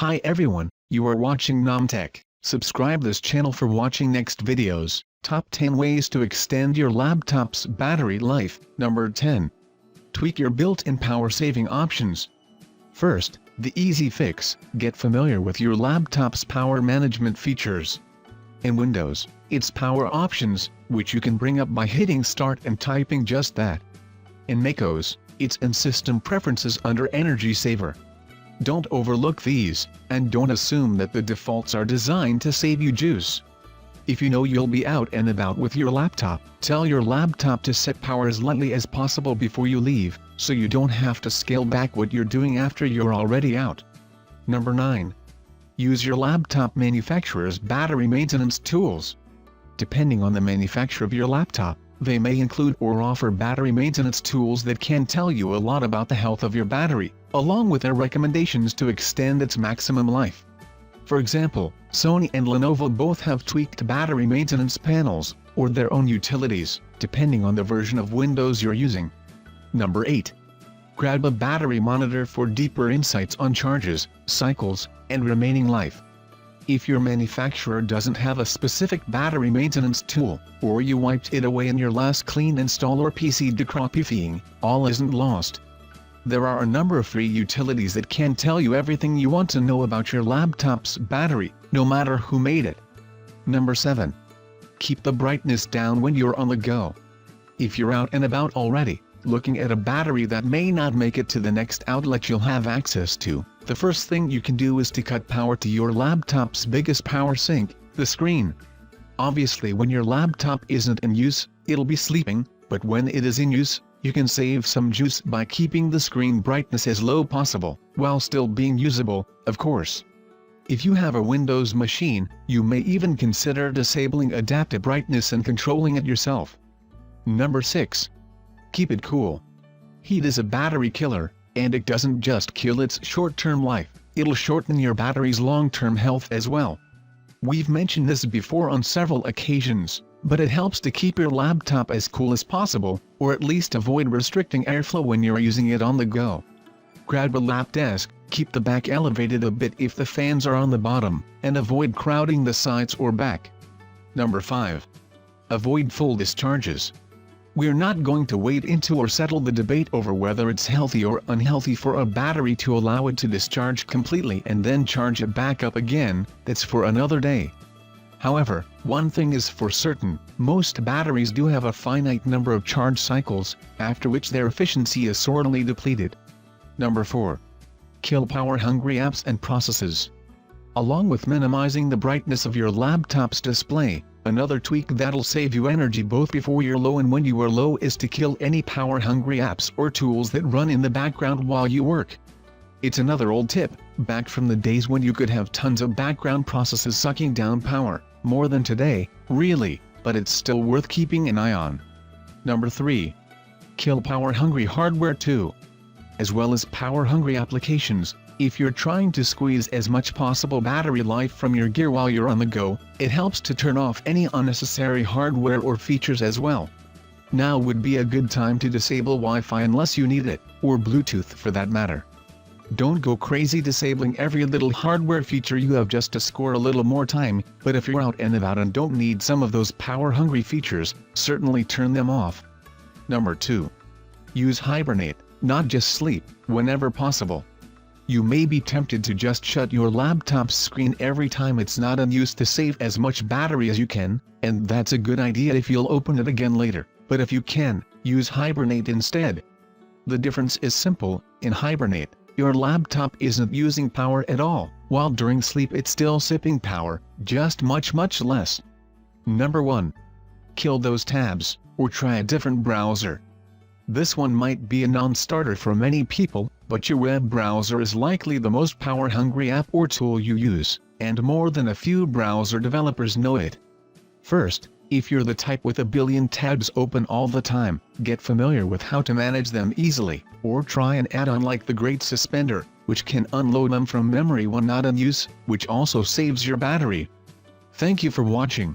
Hi everyone, you are watching NomTech. Subscribe this channel for watching next videos. Top 10 ways to extend your laptop's battery life. Number 10. Tweak your built-in power saving options. First, the easy fix: get familiar with your laptop's power management features. In Windows, it's Power Options, which you can bring up by hitting Start and typing just that. In macOS, it's in System Preferences under Energy Saver. Don't overlook these, and don't assume that the defaults are designed to save you juice. If you know you'll be out and about with your laptop, tell your laptop to set power as lightly as possible before you leave, so you don't have to scale back what you're doing after you're already out. Number 9. Use your laptop manufacturer's battery maintenance tools. Depending on the manufacturer of your laptop, they may include or offer battery maintenance tools that can tell you a lot about the health of your battery, along with their recommendations to extend its maximum life. For example, Sony and Lenovo both have tweaked battery maintenance panels, or their own utilities, depending on the version of Windows you're using. Number 8. Grab a battery monitor for deeper insights on charges, cycles, and remaining life. If your manufacturer doesn't have a specific battery maintenance tool, or you wiped it away in your last clean install or PC decommissioning, all isn't lost. There are a number of free utilities that can tell you everything you want to know about your laptop's battery, no matter who made it. Number 7. Keep the brightness down when you're on the go. If you're out and about already, looking at a battery that may not make it to the next outlet you'll have access to, the first thing you can do is to cut power to your laptop's biggest power sink, the screen. Obviously, when your laptop isn't in use, it'll be sleeping, but when it is in use, you can save some juice by keeping the screen brightness as low possible, while still being usable, of course. If you have a Windows machine, you may even consider disabling adaptive brightness and controlling it yourself. Number 6. Keep it cool. Heat is a battery killer, and it doesn't just kill its short-term life, it'll shorten your battery's long-term health as well. We've mentioned this before on several occasions, but it helps to keep your laptop as cool as possible, or at least avoid restricting airflow when you're using it on the go. Grab a lap desk, keep the back elevated a bit if the fans are on the bottom, and avoid crowding the sides or back. Number 5. Avoid full discharges. We're not going to wade into or settle the debate over whether it's healthy or unhealthy for a battery to allow it to discharge completely and then charge it back up again. That's for another day. However, one thing is for certain: most batteries do have a finite number of charge cycles, after which their efficiency is sorely depleted. Number 4. Kill power-hungry apps and processes. Along with minimizing the brightness of your laptop's display, another tweak that'll save you energy both before you're low and when you are low is to kill any power-hungry apps or tools that run in the background while you work. It's another old tip, back from the days when you could have tons of background processes sucking down power, more than today, really, but it's still worth keeping an eye on. Number 3. Kill power-hungry hardware too. As well as power-hungry applications, if you're trying to squeeze as much possible battery life from your gear while you're on the go, it helps to turn off any unnecessary hardware or features as well. Now would be a good time to disable Wi-Fi unless you need it, or Bluetooth for that matter. Don't go crazy disabling every little hardware feature you have just to score a little more time, but if you're out and about and don't need some of those power-hungry features, certainly turn them off. Number 2. Use Hibernate, not just sleep, whenever possible. You may be tempted to just shut your laptop's screen every time it's not in use to save as much battery as you can, and that's a good idea if you'll open it again later, but if you can, use Hibernate instead. The difference is simple: in Hibernate, your laptop isn't using power at all, while during sleep it's still sipping power, just much less. Number 1. Kill those tabs, or try a different browser. This one might be a non-starter for many people, but your web browser is likely the most power-hungry app or tool you use, and more than a few browser developers know it. First, if you're the type with a billion tabs open all the time, get familiar with how to manage them easily, or try an add-on like the Great Suspender, which can unload them from memory when not in use, which also saves your battery. Thank you for watching.